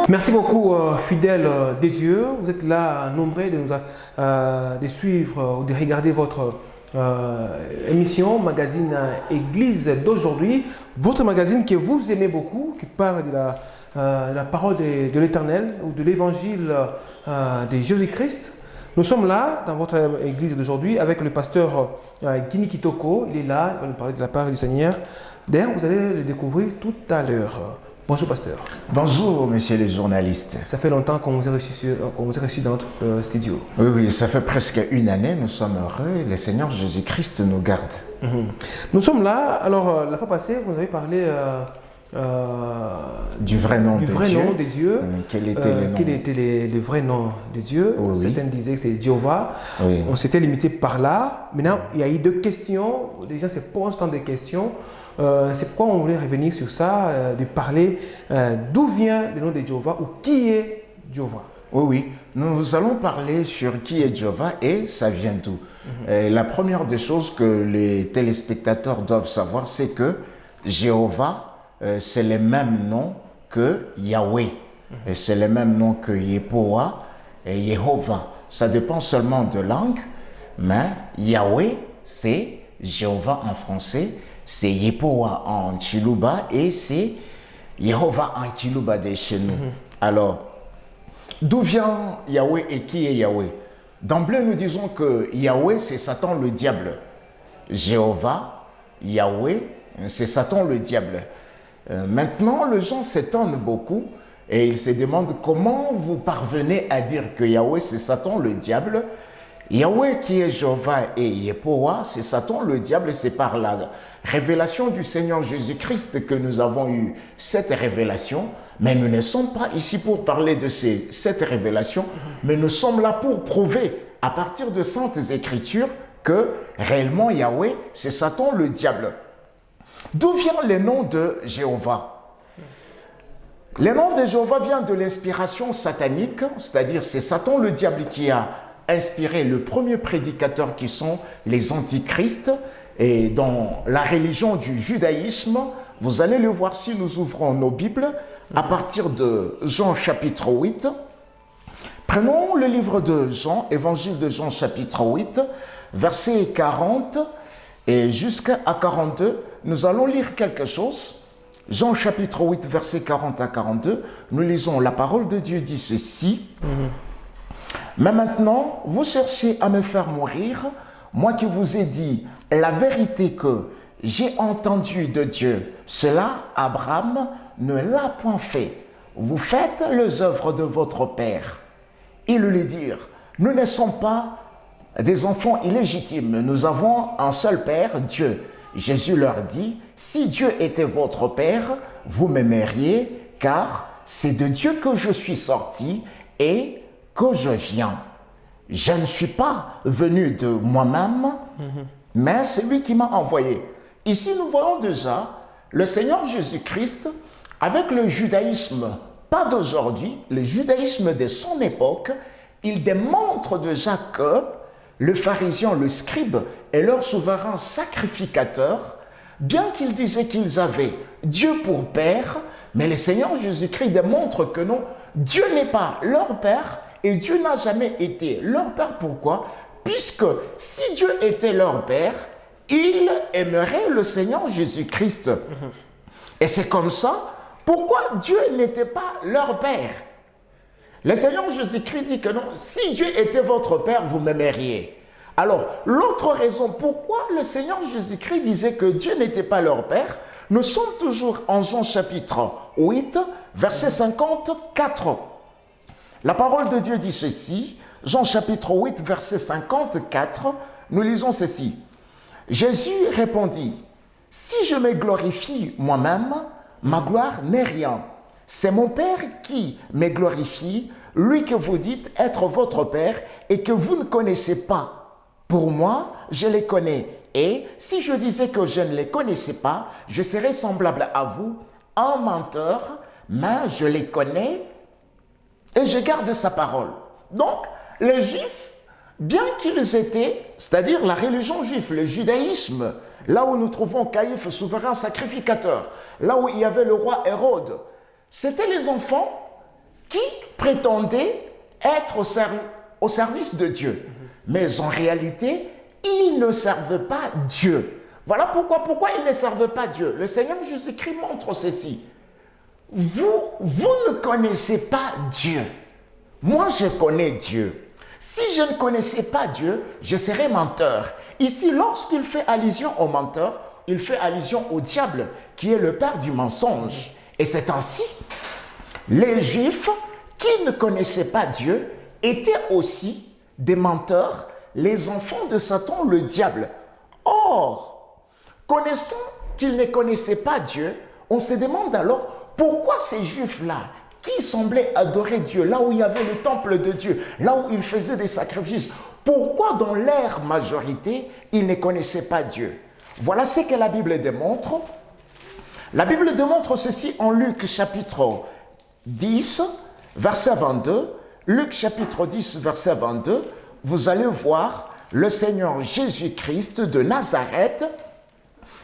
Merci beaucoup, fidèles des dieux. Vous êtes là nombreux de suivre ou de regarder votre émission, magazine Église d'aujourd'hui. Votre magazine que vous aimez beaucoup, qui parle de la parole de l'Éternel ou de l'évangile de Jésus-Christ. Nous sommes là dans votre église d'aujourd'hui avec le pasteur Guini Kitoko. Il est là, il va nous parler de la parole du Seigneur. D'ailleurs, vous allez le découvrir tout à l'heure. Bonjour pasteur. Bonjour messieurs les journalistes. Ça fait longtemps qu'on vous a reçu dans notre studio. Oui, ça fait presque une année, nous sommes heureux, le Seigneur Jésus-Christ nous garde. Nous sommes là, alors la fois passée, vous avez parlé du vrai nom de Dieu. Quel était le vrai nom de Dieu? Certains disaient que c'est Jéhovah. Oui. On s'était limité par là. Maintenant, il y a eu deux questions. Les gens se posent tant de questions. C'est pourquoi on voulait revenir sur ça, de parler d'où vient le nom de Jéhovah ou qui est Jéhovah. Oui, nous allons parler sur qui est Jéhovah et ça vient d'où. La première des choses que les téléspectateurs doivent savoir, c'est que Jéhovah, c'est le même nom que Yahweh. Et c'est le même nom que Yehowa et Yehovah. Ça dépend seulement de langue, mais Yahweh, c'est Jéhovah en français, c'est Yehowa en Chiluba et c'est Yehovah en Chiluba de chez nous. Alors, d'où vient Yahweh et qui est Yahweh? D'emblée, nous disons que Yahweh, c'est Satan le diable. Jéhovah, Yahweh, c'est Satan le diable. Maintenant, les gens s'étonnent beaucoup et ils se demandent comment vous parvenez à dire que Yahweh, c'est Satan le diable. Yahweh qui est Jéhovah et Yehowa, c'est Satan le diable et c'est par la révélation du Seigneur Jésus-Christ que nous avons eu cette révélation. Mais nous ne sommes pas ici pour parler de cette révélation, mais nous sommes là pour prouver à partir de Saintes Écritures que réellement Yahweh, c'est Satan le diable. D'où vient le nom de Jéhovah? Le nom de Jéhovah vient de l'inspiration satanique, c'est-à-dire c'est Satan le diable qui a inspiré le premier prédicateur qui sont les antichrists. Et dans la religion du judaïsme, vous allez le voir si nous ouvrons nos Bibles à partir de Jean chapitre 8. Prenons le livre de Jean, évangile de Jean chapitre 8, versets 40 et jusqu'à 42. Nous allons lire quelque chose. Jean chapitre 8, versets 40 à 42. Nous lisons la parole de Dieu dit ceci. Mais maintenant, vous cherchez à me faire mourir, moi qui vous ai dit la vérité que j'ai entendue de Dieu. Cela, Abraham ne l'a point fait. Vous faites les œuvres de votre père. Ils lui dirent, nous ne sommes pas des enfants illégitimes, nous avons un seul père, Dieu. Jésus leur dit, si Dieu était votre père, vous m'aimeriez, car c'est de Dieu que je suis sorti et que je viens. Je ne suis pas venu de moi-même, mais c'est lui qui m'a envoyé. Ici, nous voyons déjà le Seigneur Jésus-Christ avec le judaïsme, pas d'aujourd'hui, le judaïsme de son époque. Il démontre déjà que le pharisien, le scribe est leur souverain sacrificateur, bien qu'ils disaient qu'ils avaient Dieu pour père, mais le Seigneur Jésus-Christ démontre que non, Dieu n'est pas leur père et Dieu n'a jamais été leur père. Pourquoi? Puisque si Dieu était leur père, il aimerait le Seigneur Jésus-Christ. Et c'est comme ça, pourquoi Dieu n'était pas leur père? Le Seigneur Jésus-Christ dit que non, si Dieu était votre père, vous m'aimeriez. Alors, l'autre raison pourquoi le Seigneur Jésus-Christ disait que Dieu n'était pas leur père, nous sommes toujours en Jean chapitre 8, verset 54. La parole de Dieu dit ceci, Jean chapitre 8, verset 54, nous lisons ceci. Jésus répondit, si je me glorifie moi-même, ma gloire n'est rien. C'est mon Père qui me glorifie, lui que vous dites être votre Père et que vous ne connaissez pas. Pour moi, je les connais. Et si je disais que je ne les connaissais pas, je serais semblable à vous, un menteur, mais je les connais et je garde sa parole. Donc, les Juifs, bien qu'ils étaient, c'est-à-dire la religion juive, le judaïsme, là où nous trouvons Caïphe, souverain sacrificateur, là où il y avait le roi Hérode, c'était les enfants qui prétendaient être au service de Dieu. Mais en réalité, ils ne servent pas Dieu. Voilà pourquoi ils ne servent pas Dieu. Le Seigneur Jésus-Christ montre ceci. Vous ne connaissez pas Dieu. Moi, je connais Dieu. Si je ne connaissais pas Dieu, je serais menteur. Ici, lorsqu'il fait allusion au menteur, il fait allusion au diable, qui est le père du mensonge. Et c'est ainsi, les Juifs qui ne connaissaient pas Dieu étaient aussi des menteurs, les enfants de Satan, le diable. Or, connaissant qu'ils ne connaissaient pas Dieu, on se demande alors pourquoi ces Juifs-là, qui semblaient adorer Dieu, là où il y avait le temple de Dieu, là où ils faisaient des sacrifices, pourquoi dans leur majorité, ils ne connaissaient pas Dieu? Voilà ce que la Bible démontre. La Bible démontre ceci en Luc chapitre 10, verset 22. Luc chapitre 10, verset 22, vous allez voir le Seigneur Jésus-Christ de Nazareth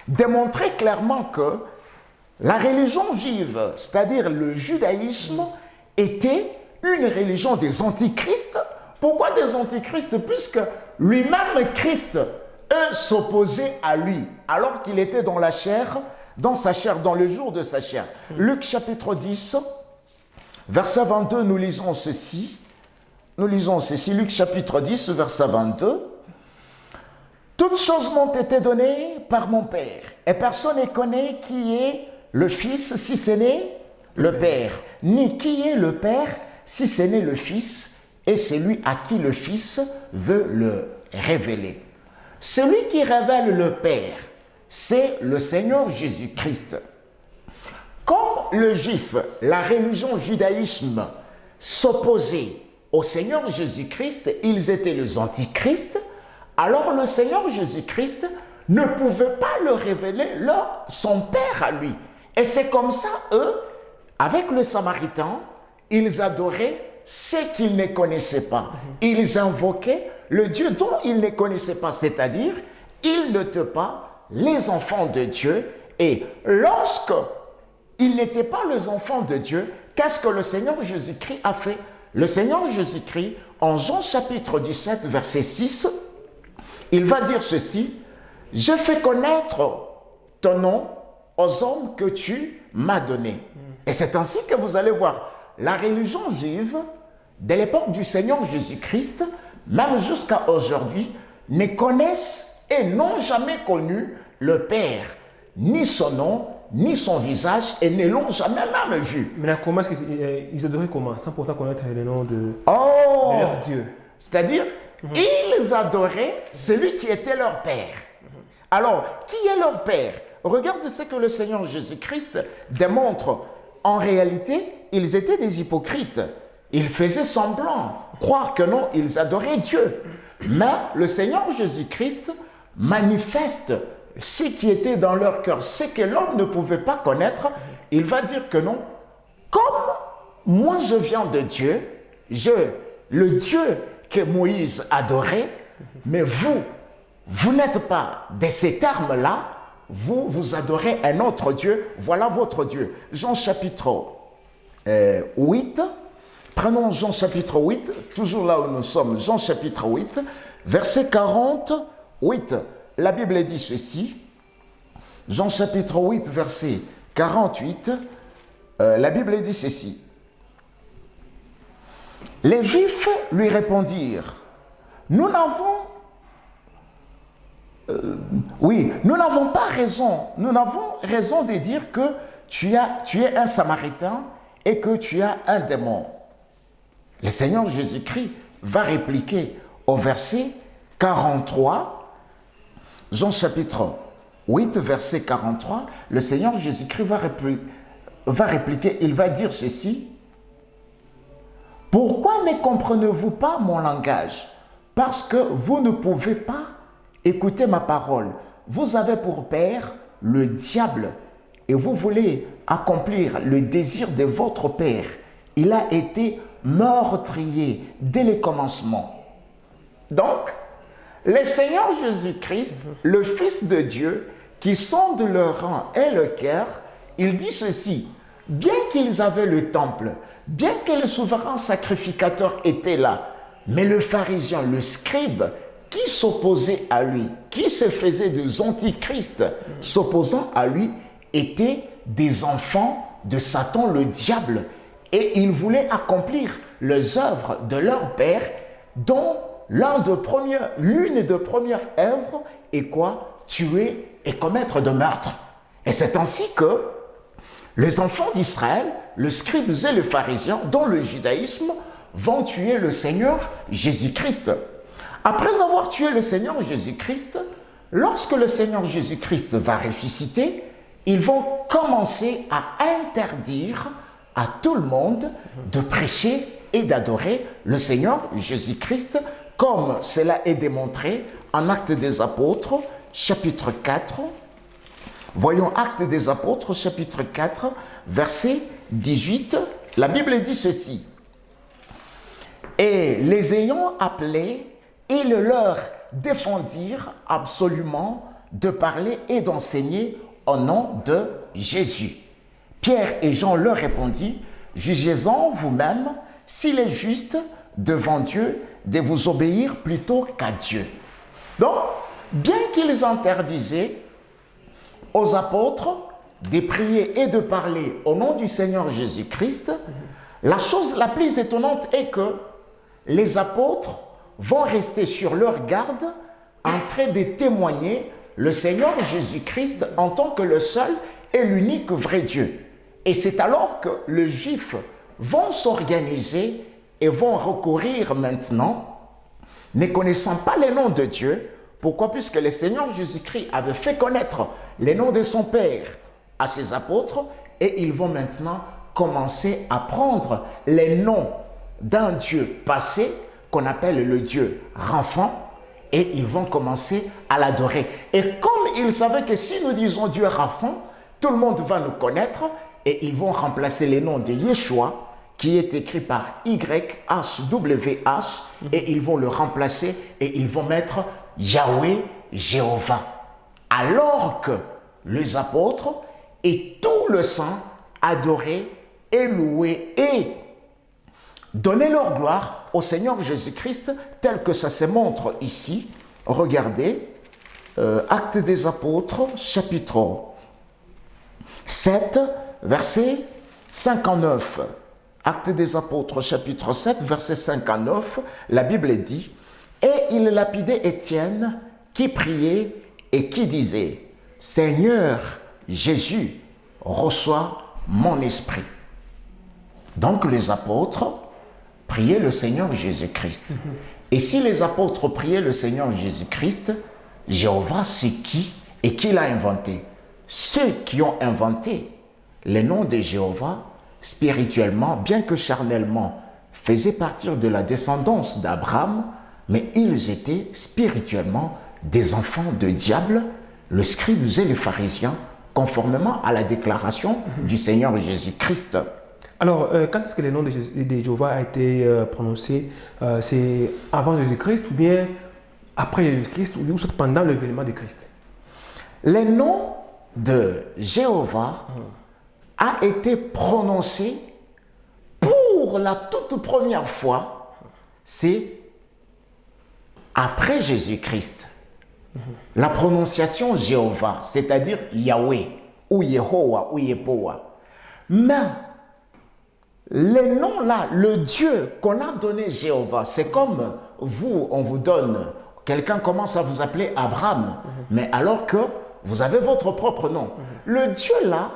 démontrer clairement que la religion juive, c'est-à-dire le judaïsme, était une religion des antichrists. Pourquoi des antichrists? Puisque lui-même, Christ, eux s'opposaient à lui, alors qu'il était dans la chair, dans sa chair, dans le jour de sa chair. Luc chapitre 10, verset 22, nous lisons ceci. Luc chapitre 10, verset 22. Toutes choses m'ont été données par mon Père, et personne ne connaît qui est le Fils si ce n'est le Père, ni qui est le Père si ce n'est le Fils, et celui à qui le Fils veut le révéler. Celui qui révèle le Père, c'est le Seigneur Jésus-Christ. Comme le juif, la religion judaïsme s'opposait au Seigneur Jésus-Christ, ils étaient les antichrists, alors le Seigneur Jésus-Christ ne pouvait pas leur révéler son Père à lui. Et c'est comme ça, eux, avec le Samaritain, ils adoraient ce qu'ils ne connaissaient pas. Ils invoquaient le Dieu dont ils ne connaissaient pas, c'est-à-dire, ils n'étaient pas les enfants de Dieu. Et lorsque ils n'étaient pas les enfants de Dieu, qu'est-ce que le Seigneur Jésus-Christ a fait? Le Seigneur Jésus-Christ, en Jean chapitre 17, verset 6, il va dire ceci: « Je fais connaître ton nom aux hommes que tu m'as donnés. » Et c'est ainsi que vous allez voir la religion juive, de l'époque du Seigneur Jésus-Christ, même jusqu'à aujourd'hui, ne connaissent et n'ont jamais connu le Père, ni son nom, ni son visage, et ne l'ont jamais même vu. Maintenant, comment est-ce qu'ils adoraient comment, sans pourtant connaître le nom de leur Dieu? C'est-à-dire, ils adoraient celui qui était leur Père. Alors, qui est leur Père? Regarde ce que le Seigneur Jésus-Christ démontre. En réalité, ils étaient des hypocrites. Ils faisaient semblant, croire que non, ils adoraient Dieu. Mais le Seigneur Jésus-Christ manifeste ce qui était dans leur cœur, ce que l'homme ne pouvait pas connaître. Il va dire que non, comme moi je viens de Dieu, le Dieu que Moïse adorait, mais vous n'êtes pas de ces termes-là, vous adorez un autre Dieu, voilà votre Dieu. Jean chapitre 8, prenons Jean chapitre 8, toujours là où nous sommes, Jean chapitre 8, verset 48, la Bible dit ceci, Jean chapitre 8, verset 48, la Bible dit ceci. Les Juifs lui répondirent, nous n'avons pas raison, nous n'avons raison de dire que tu es un Samaritain et que tu as un démon. Le Seigneur Jésus-Christ va répliquer au verset 43, Jean chapitre 8, verset 43, le Seigneur Jésus-Christ va répliquer, il va dire ceci. Pourquoi ne comprenez-vous pas mon langage? Parce que vous ne pouvez pas écouter ma parole. Vous avez pour père le diable et vous voulez accomplir le désir de votre père. Il a été meurtrier dès le commencement. Donc, le Seigneur Jésus-Christ, le Fils de Dieu, qui sonde le rein et le cœur, il dit ceci. bien qu'ils avaient le temple, bien que le souverain sacrificateur était là, mais le pharisien, le scribe, qui s'opposait à lui, qui se faisait des antichrists s'opposant à lui, étaient des enfants de Satan, le diable, et ils voulaient accomplir les œuvres de leur père, dont l'une des premières œuvres est quoi? Tuer et commettre de meurtre. Et c'est ainsi que les enfants d'Israël, le scribes et le pharisien, dans le judaïsme, vont tuer le Seigneur Jésus-Christ. Après avoir tué le Seigneur Jésus-Christ, lorsque le Seigneur Jésus-Christ va ressusciter, ils vont commencer à interdire à tout le monde de prêcher et d'adorer le Seigneur Jésus-Christ, comme cela est démontré en Actes des Apôtres, chapitre 4. Voyons Actes des Apôtres, chapitre 4, verset 18. La Bible dit ceci. « Et les ayant appelés, ils leur défendirent absolument de parler et d'enseigner au nom de Jésus. Pierre et Jean leur répondirent, « Jugez-en vous-même s'il est juste devant Dieu de vous obéir plutôt qu'à Dieu. » Donc, bien qu'ils interdisaient aux apôtres de prier et de parler au nom du Seigneur Jésus-Christ, la chose la plus étonnante est que les apôtres vont rester sur leur garde en train de témoigner le Seigneur Jésus-Christ en tant que le seul et l'unique vrai Dieu. Et c'est alors que les Juifs vont s'organiser et vont recourir maintenant, ne connaissant pas les noms de Dieu. Pourquoi? Puisque le Seigneur Jésus-Christ avait fait connaître les noms de son Père à ses apôtres, et ils vont maintenant commencer à prendre les noms d'un Dieu passé qu'on appelle le Dieu Rapha, et ils vont commencer à l'adorer. Et comme ils savaient que si nous disons Dieu Rapha, tout le monde va nous connaître, et ils vont remplacer les noms de Yeshua, qui est écrit par YHWH, et ils vont le remplacer et ils vont mettre Yahweh Jéhovah. Alors que les apôtres et tout le sang adoraient et louaient et donnaient leur gloire au Seigneur Jésus-Christ, tel que ça se montre ici. Regardez, Actes des Apôtres, chapitre 7, verset 59. Actes des Apôtres, chapitre 7, verset 59, la Bible dit « Et il lapidait Étienne, qui priait et qui disait « Seigneur Jésus, reçois mon esprit. » Donc les apôtres priaient le Seigneur Jésus-Christ. Et si les apôtres priaient le Seigneur Jésus-Christ, Jéhovah, c'est qui et qui l'a inventé? Ceux qui ont inventé le nom de Jéhovah, spirituellement, bien que charnellement, faisaient partir de la descendance d'Abraham, mais ils étaient spirituellement des enfants de diable, le scribe et les pharisiens, conformément à la déclaration du Seigneur Jésus-Christ. Alors, quand est-ce que le nom de Jéhovah a été prononcé? C'est avant Jésus-Christ ou bien après Jésus-Christ ou soit pendant l'événement de Christ? Le nom de Jéhovah a été prononcé pour la toute première fois, c'est après Jésus-Christ. La prononciation Jéhovah, c'est-à-dire Yahweh, ou Yehowa, ou Yehowa. Mais les noms là, le Dieu qu'on a donné Jéhovah, c'est comme vous, on vous donne, quelqu'un commence à vous appeler Abraham, mais alors que vous avez votre propre nom. Le Dieu là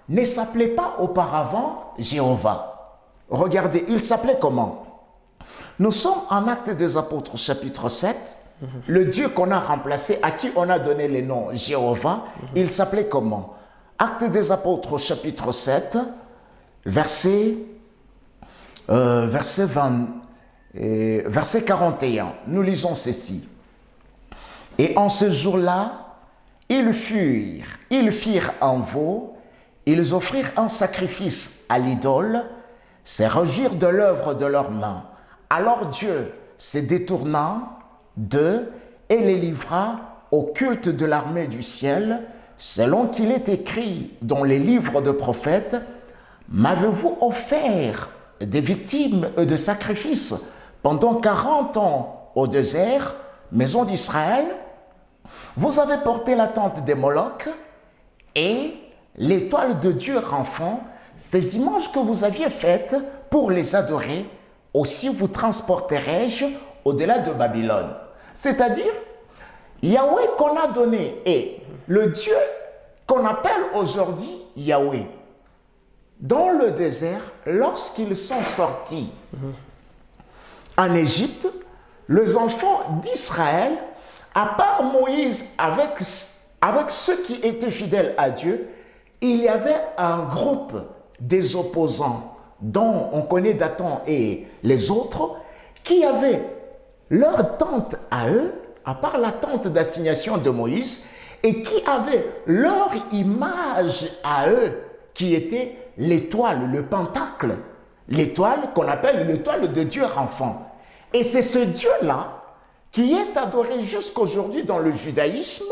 ne s'appelait pas auparavant Jéhovah. Regardez, il s'appelait comment? Nous sommes en Actes des Apôtres, chapitre 7. Le Dieu qu'on a remplacé, à qui on a donné le nom Jéhovah, il s'appelait comment? Actes des Apôtres, chapitre 7, verset 41. Nous lisons ceci. Et en ce jour-là, ils firent un veau, ils offrirent un sacrifice à l'idole, se réjouirent de l'œuvre de leurs mains. Alors Dieu se détourna d'eux et les livra au culte de l'armée du ciel, selon qu'il est écrit dans les livres de prophètes, m'avez-vous offert des victimes de sacrifices pendant 40 ans au désert, maison d'Israël? Vous avez porté la tente des Molochs et l'étoile de Dieu enfant, ces images que vous aviez faites pour les adorer, aussi vous transporterai-je au-delà de Babylone. C'est-à-dire, Yahweh qu'on a donné est le Dieu qu'on appelle aujourd'hui Yahweh. Dans le désert, lorsqu'ils sont sortis en Égypte, les enfants d'Israël, à part Moïse avec ceux qui étaient fidèles à Dieu, il y avait un groupe des opposants dont on connaît Dathan et les autres qui avaient leur tente à eux, à part la tente d'assignation de Moïse, et qui avaient leur image à eux, qui était l'étoile, le pentacle, l'étoile qu'on appelle l'étoile de Dieu enfant. Et c'est ce Dieu-là qui est adoré jusqu'aujourd'hui dans le judaïsme,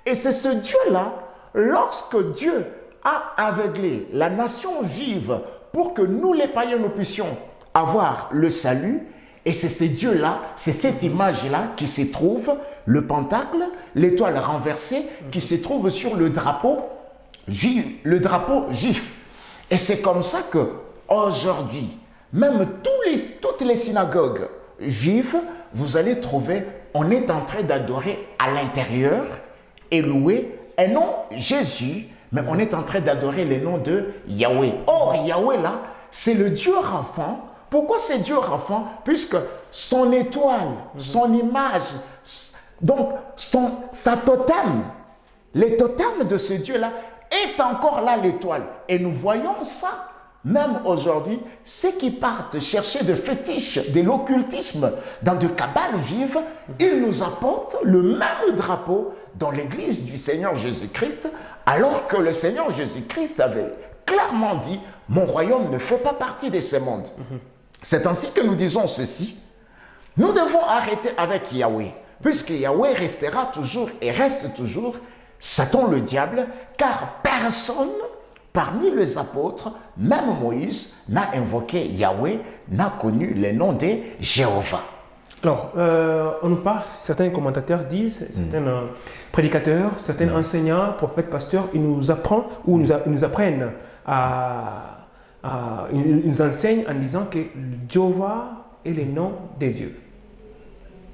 et c'est ce Dieu-là, lorsque Dieu a aveuglé la nation juive pour que nous les païens nous puissions avoir le salut, et c'est ce Dieu-là, c'est cette image-là qui se trouve, le pentacle, l'étoile renversée, qui se trouve sur le drapeau juif. Et c'est comme ça que aujourd'hui, même toutes les synagogues juives, vous allez trouver, on est en train d'adorer à l'intérieur et louer un nom Jésus, mais on est en train d'adorer le nom de Yahweh. Or, Yahweh là, c'est le Dieu enfant. Pourquoi c'est Dieu enfant? Puisque son étoile, son image, donc sa totem, les totems de ce Dieu-là est encore là l'étoile. Et nous voyons ça, même aujourd'hui, ceux qui partent chercher des fétiches, de l'occultisme dans de cabales juives, ils nous apportent le même drapeau dans l'église du Seigneur Jésus-Christ, alors que le Seigneur Jésus-Christ avait clairement dit, mon royaume ne fait pas partie de ce monde. C'est ainsi que nous disons ceci, nous devons arrêter avec Yahweh, puisque Yahweh restera toujours et reste toujours Satan le diable, car personne parmi les apôtres, même Moïse, n'a invoqué Yahweh, n'a connu le nom de Jéhovah. Alors, on nous parle, certains commentateurs disent, certains prédicateurs, certains enseignants, prophètes, pasteurs, ils nous apprennent ou ils nous apprennent ils nous enseignent en disant que Jéhovah est le nom de Dieu.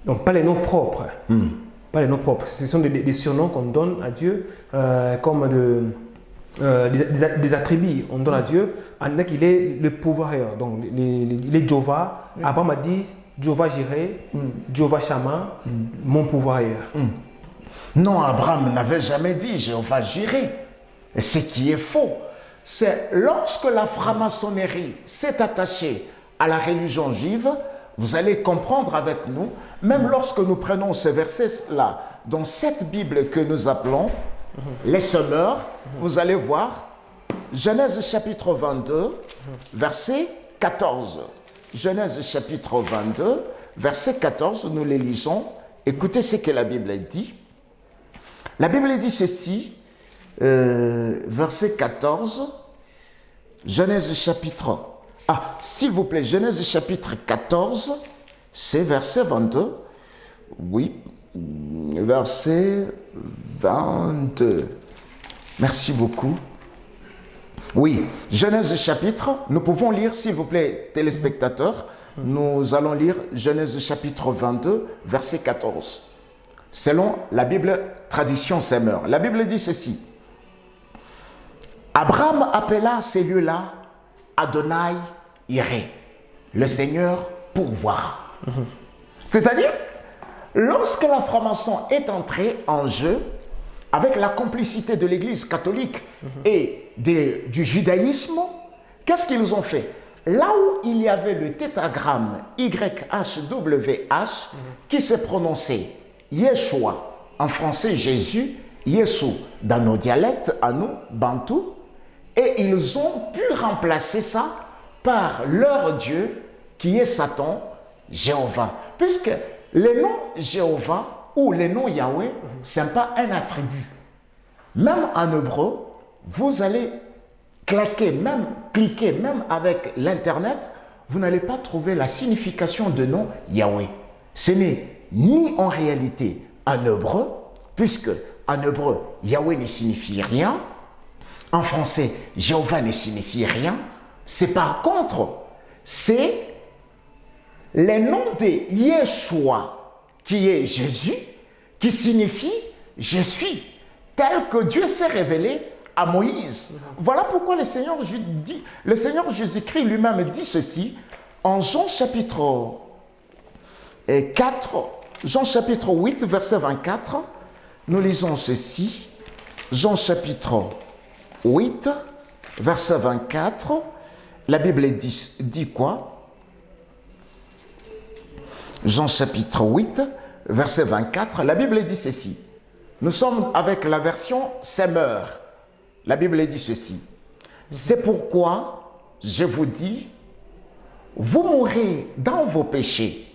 Donc, pas les noms propres. Pas les noms propres. Ce sont des surnoms qu'on donne à Dieu comme des attributs. On donne à Dieu en disant qu'il est le pourvoyeur. Donc, il est Jéhovah. Abraham a dit Jéhovah Jireh, Jéhovah Shammah, mon pourvoyeur. Non, Abraham n'avait jamais dit Jéhovah Jireh. Et ce qui est faux, c'est lorsque la franc-maçonnerie s'est attachée à la religion juive, vous allez comprendre avec nous, même lorsque nous prenons ces versets-là, dans cette Bible que nous appelons les semeurs, vous allez voir, Genèse chapitre 22, verset 14. Genèse chapitre 22, verset 14, nous les lisons. Écoutez ce que la Bible dit. La Bible dit ceci, verset 14, Genèse chapitre... s'il vous plaît, Genèse chapitre 14, c'est verset 22. Oui, verset 22. Merci beaucoup. Oui, Genèse chapitre, nous pouvons lire, s'il vous plaît, téléspectateurs, nous allons lire Genèse chapitre 22, verset 14. Selon la Bible, tradition semeur. La Bible dit ceci. Abraham appela ces lieux-là Adonai Iré, le Seigneur pourvoira. C'est-à-dire, lorsque la franc-maçon est entrée en jeu, avec la complicité de l'Église catholique et du judaïsme, qu'est-ce qu'ils ont fait? Là où il y avait le tétragramme YHWH qui s'est prononcé Yeshua, en français Jésus, Yesu dans nos dialectes, à nous, Bantou, et ils ont pu remplacer ça par leur Dieu qui est Satan, Jéhovah. Puisque le nom Jéhovah ou le nom Yahweh, ce n'est pas un attribut. Même en hébreu, vous allez cliquez même avec l'Internet, vous n'allez pas trouver la signification de nom Yahweh. Ce n'est ni en réalité en hébreu, puisque en hébreu, Yahweh ne signifie rien. En français, Jéhovah ne signifie rien. C'est par contre, c'est le nom de Yeshua, qui est Jésus, qui signifie « je suis », tel que Dieu s'est révélé à Moïse. Voilà pourquoi le Seigneur Jésus-Christ lui-même dit ceci en Jean chapitre 4, Jean chapitre 8, verset 24. Nous lisons ceci, Jean chapitre 8, verset 24. La Bible dit quoi? Jean chapitre 8, verset 24. La Bible dit ceci. Nous sommes avec la version Semeur. La Bible dit ceci. C'est pourquoi je vous dis, vous mourrez dans vos péchés.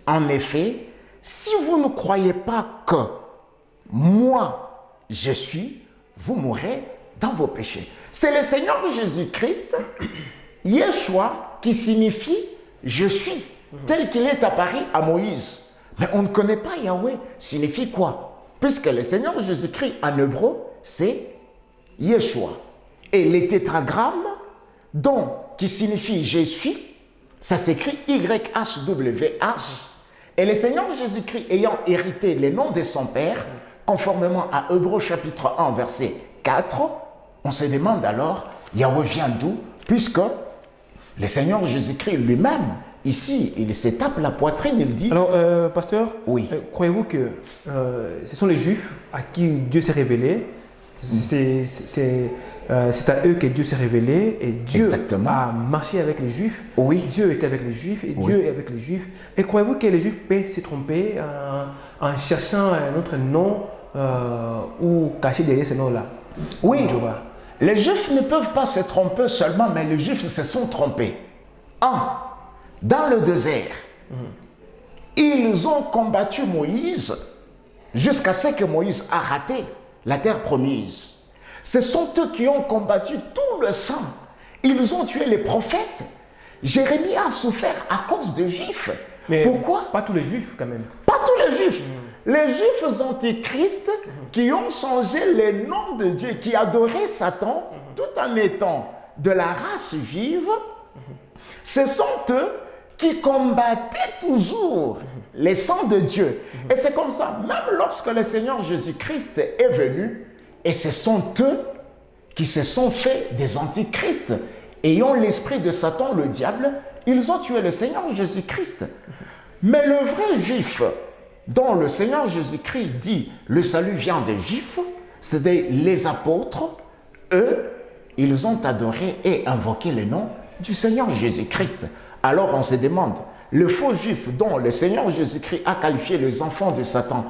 En effet, si vous ne croyez pas que moi, je suis, vous mourrez dans vos péchés. C'est le Seigneur Jésus-Christ, Yeshua, qui signifie « je suis », tel qu'il est apparu à Moïse. Mais on ne connaît pas Yahweh, signifie quoi? Puisque le Seigneur Jésus-Christ en hébreu, c'est Yeshua. Et les tétragrammes, qui signifie « je suis », ça s'écrit YHWH. Et le Seigneur Jésus-Christ ayant hérité les noms de son Père, conformément à Hébreux chapitre 1, verset 4, on se demande alors, Yahweh vient d'où? Puisque le Seigneur Jésus-Christ lui-même, ici, il se tape la poitrine, il dit... Alors, pasteur, oui. Croyez-vous que ce sont les Juifs à qui Dieu s'est révélé? C'est à eux que Dieu s'est révélé et Dieu a marché avec les Juifs. Oui. Dieu était avec les Juifs et Dieu est avec les Juifs. Et croyez-vous que les Juifs peuvent se tromper en cherchant un autre nom ou cacher derrière ce nom-là? Oui. Les Juifs ne peuvent pas se tromper seulement, mais les Juifs se sont trompés. Dans le désert, ils ont combattu Moïse jusqu'à ce que Moïse a raté la terre promise. Ce sont eux qui ont combattu tout le sang. Ils ont tué les prophètes. Jérémie a souffert à cause des Juifs. Mais pourquoi? Pas tous les Juifs quand même. Pas tous les Juifs. Les Juifs antichristes qui ont changé les noms de Dieu, qui adoraient Satan tout en étant de la race juive, ce sont eux qui combattaient toujours les sangs de Dieu. Et c'est comme ça, même lorsque le Seigneur Jésus-Christ est venu, et ce sont eux qui se sont fait des antichrists, ayant l'esprit de Satan, le diable, ils ont tué le Seigneur Jésus-Christ. Mais le vrai juif, dont le Seigneur Jésus-Christ dit le salut vient des Juifs, c'est-à-dire les apôtres, eux, ils ont adoré et invoqué le nom du Seigneur Jésus-Christ. Alors on se demande, le faux juif dont le Seigneur Jésus-Christ a qualifié les enfants de Satan,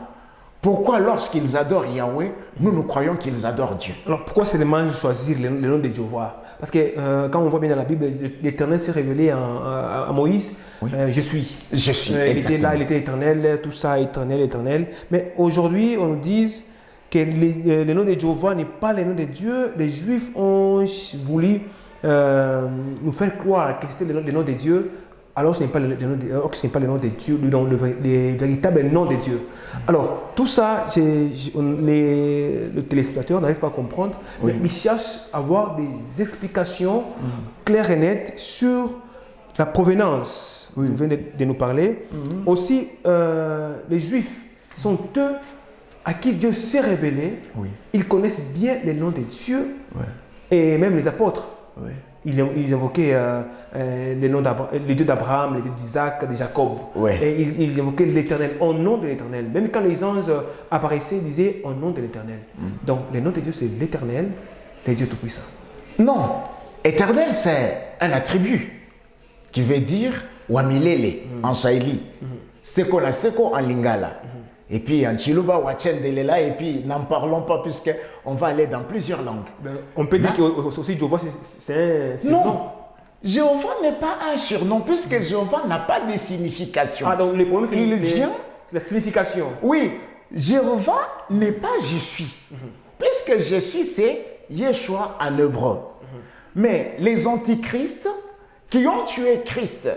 pourquoi lorsqu'ils adorent Yahweh, nous croyons qu'ils adorent Dieu? Alors pourquoi seulement choisir le nom de Jéhovah? Parce que quand on voit bien dans la Bible, l'Éternel s'est révélé à Moïse, je suis. Je suis, il était là, il était éternel, tout ça, éternel, éternel. Mais aujourd'hui, on nous dit que le nom de Jéhovah n'est pas le nom de Dieu. Les Juifs ont voulu nous faire croire que c'était le nom de Dieu, alors ce n'est pas, pas le nom de Dieu, le véritable nom de Dieu. Alors, tout ça, le téléspectateur n'arrive pas à comprendre, mais il cherche à avoir des explications claires et nettes sur la provenance. Vous venez de nous parler. Aussi, les Juifs sont eux à qui Dieu s'est révélé. Ils connaissent bien les noms de Dieu et même les apôtres. Ils invoquaient les dieux d'Abraham, les dieux d'Isaac, de Jacob. Et ils invoquaient l'Éternel, au nom de l'Éternel. Même quand les anges apparaissaient, ils disaient au nom de l'Éternel. Donc, le nom de Dieu, c'est l'Éternel, le Dieu Tout-Puissant. Non, Éternel, c'est un attribut qui veut dire Wamilele en Swahili, Seko la Seko en Lingala. Et puis en Chiluba, Wachendelela, et puis n'en parlons pas puisqu'on va aller dans plusieurs langues. On peut dire qu'aussi Jéhovah, c'est un surnom. Non, Jéhovah n'est pas un surnom puisque Jéhovah n'a pas de signification. Donc le problème, c'est la signification. Oui, Jéhovah n'est pas je suis. Puisque je suis, c'est Yeshua en hébreu. Mais les antichrists qui ont tué Christ,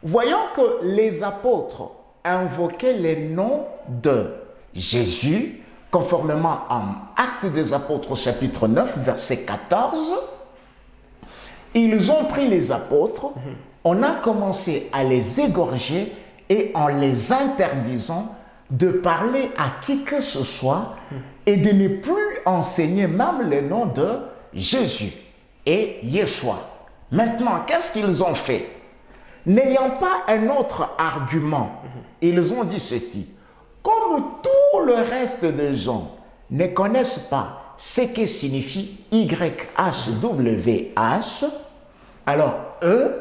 voyant que les apôtres invoquaient les noms de Jésus, conformément à Actes des Apôtres chapitre 9, verset 14, ils ont pris les apôtres, on a commencé à les égorger et en les interdisant de parler à qui que ce soit et de ne plus enseigner même le nom de Jésus et Yeshua. Maintenant, qu'est-ce qu'ils ont fait? N'ayant pas un autre argument, ils ont dit ceci. Comme tout le reste des gens ne connaissent pas ce que signifie YHWH, alors eux,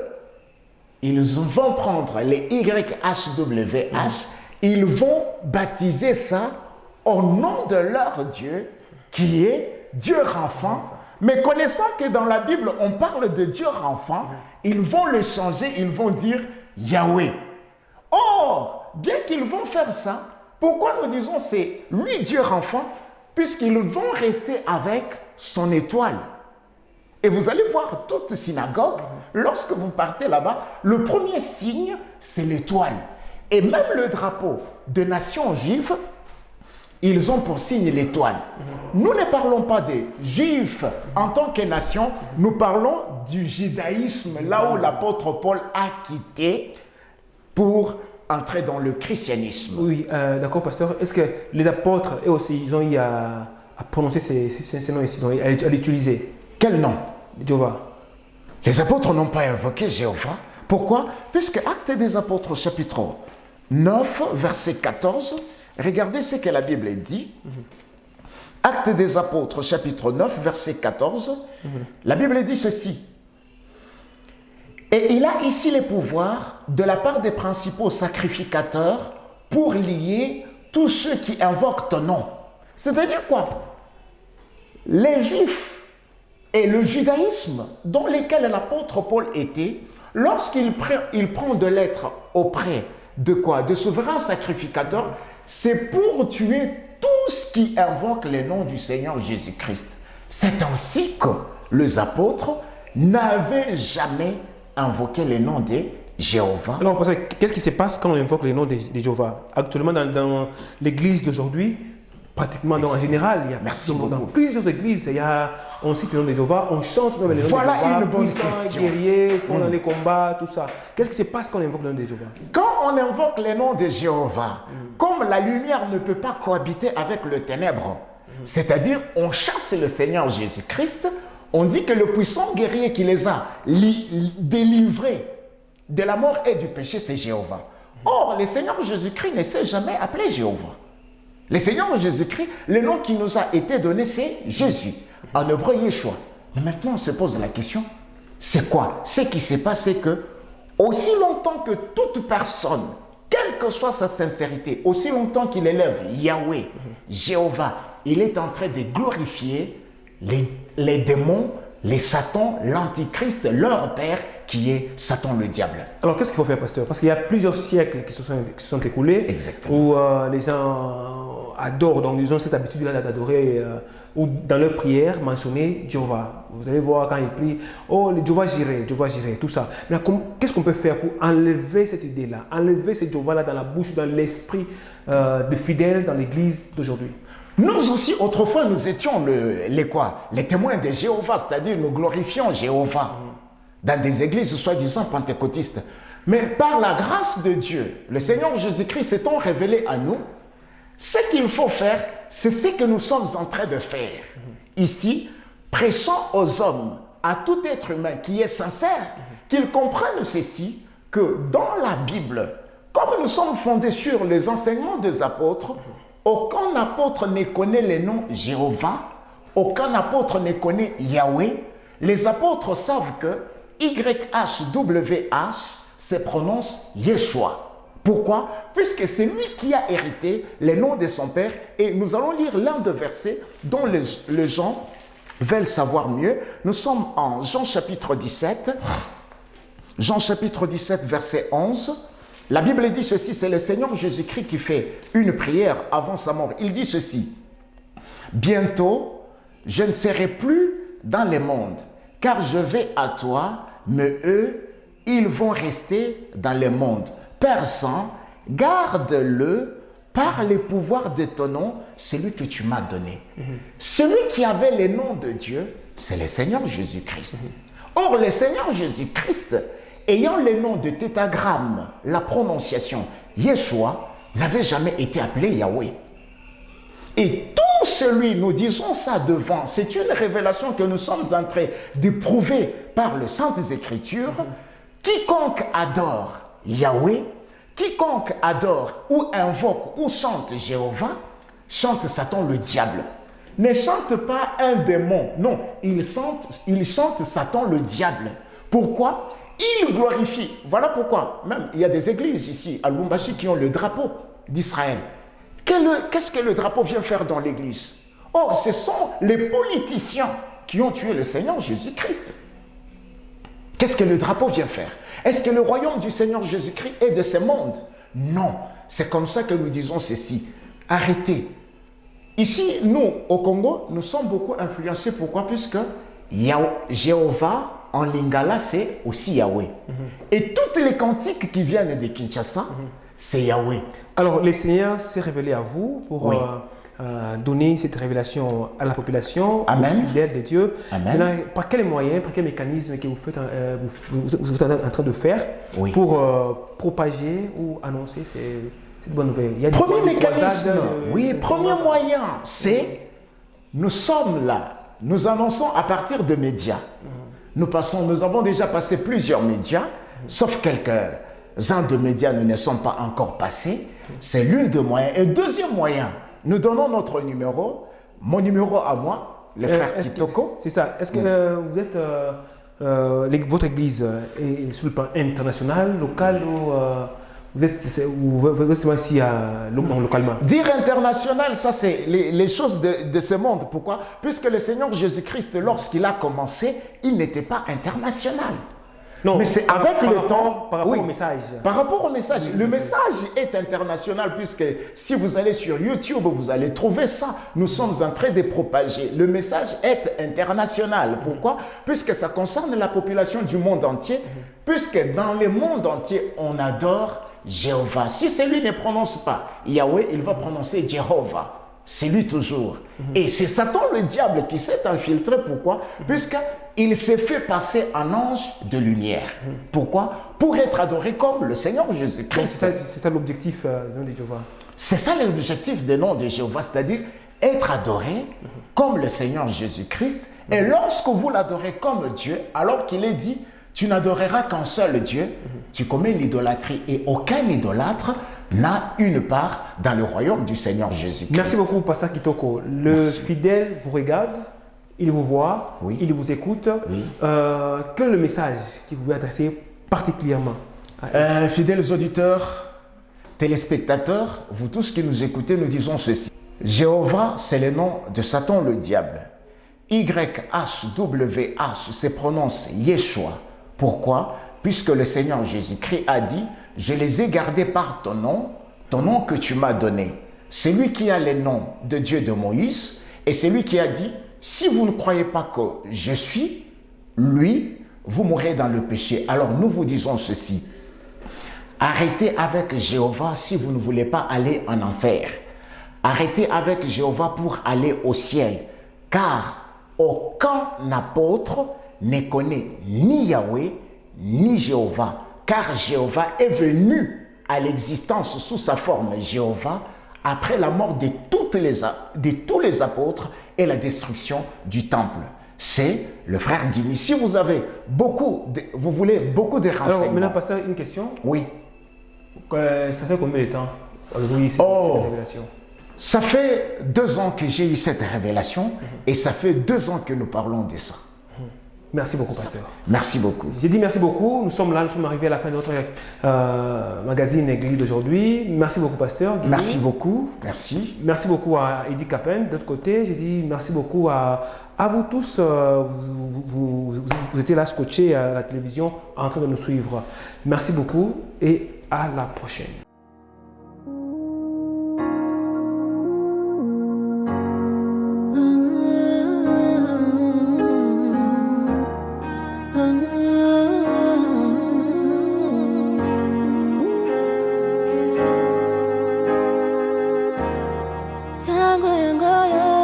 ils vont prendre les YHWH, ils vont baptiser ça au nom de leur Dieu, qui est Dieu enfant. Mais connaissant que dans la Bible, on parle de Dieu enfant, ils vont le changer, ils vont dire Yahweh. Or, bien qu'ils vont faire ça, pourquoi nous disons c'est lui Dieu enfant? Puisqu'ils vont rester avec son étoile. Et vous allez voir toute synagogue, lorsque vous partez là-bas, le premier signe, c'est l'étoile. Et même le drapeau de nation juive, ils ont pour signe l'étoile. Nous ne parlons pas des Juifs en tant que nation, nous parlons du judaïsme, là où l'apôtre Paul a quitté pour entrer dans le christianisme. Oui, d'accord, pasteur. Est-ce que les apôtres, eux aussi, ils ont eu à prononcer ces noms ici, à l'utiliser? Quel nom? Jéhovah. Les apôtres n'ont pas invoqué Jéhovah. Pourquoi? Puisque Actes des Apôtres, chapitre 9, verset 14, regardez ce que la Bible dit. Actes des Apôtres, chapitre 9, verset 14, la Bible dit ceci. Et il a ici les pouvoirs de la part des principaux sacrificateurs pour lier tous ceux qui invoquent ton nom. C'est-à-dire quoi? Les Juifs et le judaïsme dans lesquels l'apôtre Paul était, lorsqu'il prend de l'être auprès de quoi? De souverains sacrificateurs, c'est pour tuer tous qui invoquent le nom du Seigneur Jésus-Christ. C'est ainsi que les apôtres n'avaient jamais invoqué le nom de Jéhovah. Alors, qu'est-ce qui se passe quand on invoque le nom de Jéhovah? Actuellement, dans l'église d'aujourd'hui, pratiquement en général, il y a dans plusieurs églises, on cite le nom de Jéhovah, on chante le nom de Jéhovah. Voilà une bonne question. Guerriers, font dans les combats, tout ça. Qu'est-ce qui se passe quand on invoque le nom de Jéhovah? Quand on invoque le nom de Jéhovah, comme la lumière ne peut pas cohabiter avec le ténèbre, c'est-à-dire on chasse le Seigneur Jésus-Christ, on dit que le puissant guerrier qui les a délivrés de la mort et du péché, c'est Jéhovah. Or, le Seigneur Jésus-Christ ne s'est jamais appelé Jéhovah. Le Seigneur Jésus-Christ, le nom qui nous a été donné, c'est Jésus. En hébreu, Yeshua. Mais maintenant, on se pose la question, c'est quoi? Ce qui s'est passé que, aussi longtemps que toute personne, quelle que soit sa sincérité, aussi longtemps qu'il élève Yahweh, Jéhovah, il est en train de glorifier les démons, les satans, l'antichrist, leur père, qui est Satan le diable. Alors, qu'est-ce qu'il faut faire, pasteur? Parce qu'il y a plusieurs siècles qui se sont écoulés, où les gens adorent, donc ils ont cette habitude-là d'adorer, ou dans leur prière, mentionner Jéhovah. Vous allez voir quand ils prient, oh, le Jéhovah Jireh, tout ça. Mais qu'est-ce qu'on peut faire pour enlever cette idée-là, enlever ce Jéhovah-là dans la bouche, dans l'esprit des fidèles dans l'église d'aujourd'hui? Nous aussi, autrefois, nous étions les témoins de Jéhovah, c'est-à-dire nous glorifions Jéhovah dans des églises soi-disant pentecôtistes. Mais par la grâce de Dieu, le Seigneur Jésus-Christ s'étant révélé à nous, ce qu'il faut faire, c'est ce que nous sommes en train de faire. Ici, prêchant aux hommes, à tout être humain qui est sincère, qu'ils comprennent ceci, que dans la Bible, comme nous sommes fondés sur les enseignements des apôtres, aucun apôtre ne connaît le nom Jéhovah, aucun apôtre ne connaît Yahweh. Les apôtres savent que YHWH se prononce Yeshua. Pourquoi? Puisque c'est lui qui a hérité les noms de son père. Et nous allons lire l'un des versets dont les gens veulent savoir mieux. Nous sommes en Jean chapitre 17. Jean chapitre 17, verset 11. La Bible dit ceci, c'est le Seigneur Jésus-Christ qui fait une prière avant sa mort. Il dit ceci. Bientôt, je ne serai plus dans le monde, car je vais à toi, mais eux, ils vont rester dans le monde. Père Saint, garde-le par les pouvoirs de ton nom, celui que tu m'as donné. Celui qui avait le nom de Dieu, c'est le Seigneur Jésus-Christ. Or, le Seigneur Jésus-Christ, ayant le nom de tétragramme, la prononciation Yeshua, n'avait jamais été appelé Yahweh. Et tout celui, nous disons ça devant, c'est une révélation que nous sommes en train d'éprouver par les Saintes Écritures. Quiconque adore Yahweh, quiconque adore ou invoque ou chante Jéhovah, chante Satan le diable. Ne chante pas un démon, non, il chante Satan le diable. Pourquoi? Il glorifie. Voilà pourquoi, même il y a des églises ici à Lubumbashi qui ont le drapeau d'Israël. Qu'est-ce que le drapeau vient faire dans l'église? Or, ce sont les politiciens qui ont tué le Seigneur Jésus-Christ. Qu'est-ce que le drapeau vient faire? Est-ce que le royaume du Seigneur Jésus-Christ est de ce monde? Non. C'est comme ça que nous disons ceci. Arrêtez. Ici, nous, au Congo, nous sommes beaucoup influencés. Pourquoi? Puisque Jéhovah, en lingala, c'est aussi Yahweh. Et toutes les cantiques qui viennent de Kinshasa, c'est Yahweh. Alors, le Seigneur s'est révélé à vous pour Oui. Donner cette révélation à la population, Amen. aux fidèles de Dieu. Amen. Maintenant, par quels moyens, par quel mécanisme que vous êtes en train de faire Oui. pour propager ou annoncer cette bonne nouvelle? Il y a Premier des mécanisme, croisades, oui, premier moyen, c'est nous sommes là, nous annonçons à partir de médias. Nous avons déjà passé plusieurs médias, sauf quelques-uns de médias ne sont pas encore passés. C'est l'une des moyens. Et deuxième moyen, nous donnons notre numéro, mon numéro à moi, le frère Kitoko. C'est ça. Est-ce que vous êtes, votre église est sur le plan international, local ou vous êtes ici localement? Dire international, ça c'est les choses de ce monde. Pourquoi? Puisque le Seigneur Jésus-Christ, lorsqu'il a commencé, il n'était pas international. Non, mais c'est avec le temps. Par rapport au message. Par rapport au message. Le message est international puisque si vous allez sur YouTube, vous allez trouver ça. Nous sommes en train de propager. Le message est international. Pourquoi? Puisque ça concerne la population du monde entier. Puisque dans le monde entier, on adore Jéhovah. Si celui ne prononce pas Yahweh, il va prononcer Jéhovah. C'est lui toujours. Et c'est Satan le diable qui s'est infiltré. Pourquoi? Puisqu'il s'est fait passer en ange de lumière. Pourquoi? Pour être adoré comme le Seigneur Jésus-Christ. C'est ça l'objectif de Jéhovah. C'est ça l'objectif des noms de Jéhovah, c'est-à-dire être adoré comme le Seigneur Jésus-Christ. Et lorsque vous l'adorez comme Dieu, alors qu'il est dit, tu n'adoreras qu'un seul Dieu, tu commets l'idolâtrie. Et aucun idolâtre n'a une part dans le royaume du Seigneur Jésus-Christ. Merci beaucoup, Pasteur Kitoko. Le fidèle vous regarde, il vous voit, Oui. il vous écoute. Oui. Quel est le message qu'il vous veut adresser particulièrement? Fidèles auditeurs, téléspectateurs, vous tous qui nous écoutez, nous disons ceci. Jéhovah, c'est le nom de Satan le diable. YHWH se prononce Yeshua. Pourquoi? Puisque le Seigneur Jésus-Christ a dit, je les ai gardés par ton nom que tu m'as donné. C'est lui qui a le nom de Dieu de Moïse, et c'est lui qui a dit, si vous ne croyez pas que je suis, lui, vous mourrez dans le péché. Alors nous vous disons ceci, arrêtez avec Jéhovah si vous ne voulez pas aller en enfer. Arrêtez avec Jéhovah pour aller au ciel, car aucun apôtre ne connaît ni Yahweh ni Jéhovah, car Jéhovah est venu à l'existence sous sa forme Jéhovah après la mort de tous les apôtres et la destruction du temple. C'est le frère Guigny. Si vous avez vous voulez beaucoup de renseignements. Alors maintenant, pasteur, une question. Oui. Ça fait combien de temps aujourd'hui cette révélation? Ça fait 2 ans que j'ai eu cette révélation et ça fait 2 ans que nous parlons de ça. Merci beaucoup, pasteur. Merci beaucoup. J'ai dit merci beaucoup. Nous sommes arrivés à la fin de notre magazine Église d'aujourd'hui. Merci beaucoup, pasteur Guigny. Merci beaucoup. Merci. Merci beaucoup à Eddie Capen. D'autre côté, j'ai dit merci beaucoup à vous tous. Vous étiez là scotchés à la télévision en train de nous suivre. Merci beaucoup et à la prochaine.